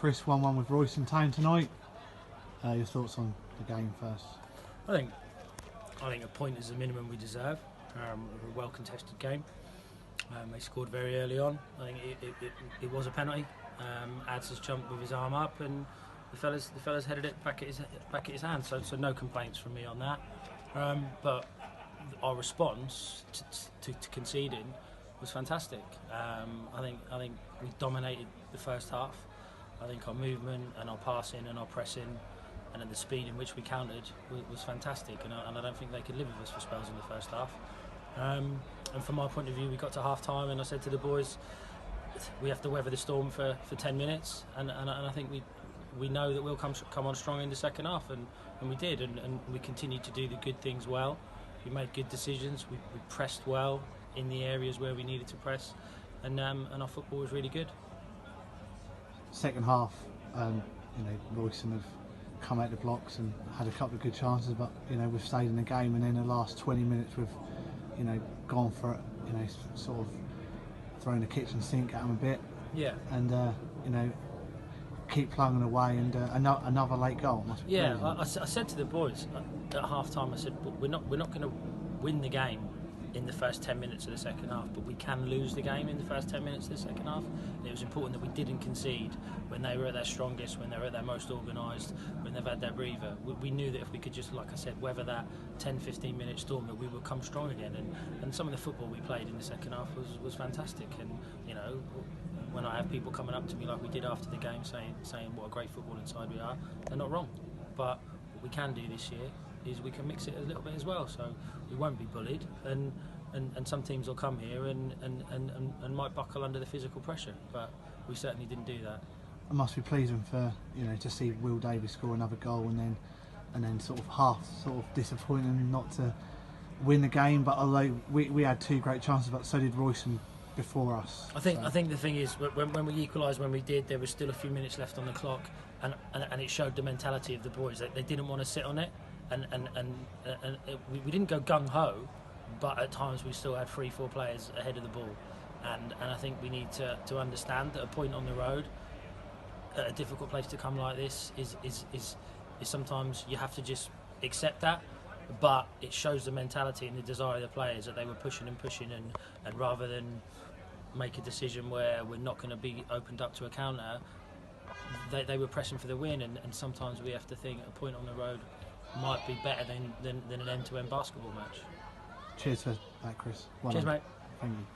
Chris, 1-1 with Royston Town tonight. Your thoughts on the game first? I think a point is the minimum we deserve. A well contested game. They scored very early on. I think it was a penalty. Ads has jumped with his arm up, and the fellas headed it back at his hand. So no complaints from me on that. But our response to conceding was fantastic. I think we dominated the first half. I think our movement and our passing and our pressing and then the speed in which we countered was fantastic, and I don't think they could live with us for spells in the first half. And from my point of view, we got to half time and I said to the boys, we have to weather the storm for 10 minutes, and I think we know that we'll come on strong in the second half, and we did, and we continued to do the good things well. We made good decisions, we pressed well in the areas where we needed to press, and our football was really good. Second half, Royston have come out the blocks and had a couple of good chances, but we've stayed in the game, and in the last 20 minutes we've gone for it, sort of throwing the kitchen sink at them a bit. Yeah. And keep plugging away, and another late goal. Must be yeah, I said to the boys at half time, I said, we're not going to win the game in the first 10 minutes of the second half, but we can lose the game in the first 10 minutes of the second half. And it was important that we didn't concede when they were at their strongest, when they were at their most organised, when they've had their breather. We knew that if we could just, like I said, weather that 10-15 minute storm, that we would come strong again. And some of the football we played in the second half was fantastic. And when I have people coming up to me like we did after the game saying what a great footballing side we are, they're not wrong. But what we can do this year is we can mix it a little bit as well, so we won't be bullied, and some teams will come here and might buckle under the physical pressure, but we certainly didn't do that. It must be pleasing for to see Will Davies score another goal, and then sort of disappointing not to win the game. But although we had two great chances, but so did Royston before us. I think the thing is, when we equalised, when we did, there was still a few minutes left on the clock, and it showed the mentality of the boys that they didn't want to sit on it. And we didn't go gung-ho, but at times we still had 3-4 players ahead of the ball, and I think we need to understand that a point on the road at a difficult place to come like this is sometimes you have to just accept that, but it shows the mentality and the desire of the players that they were pushing and rather than make a decision where we're not going to be opened up to a counter, they were pressing for the win, and sometimes we have to think a point on the road might be better than an end-to-end basketball match. Cheers for that, Chris. Cheers, mate. Thank you.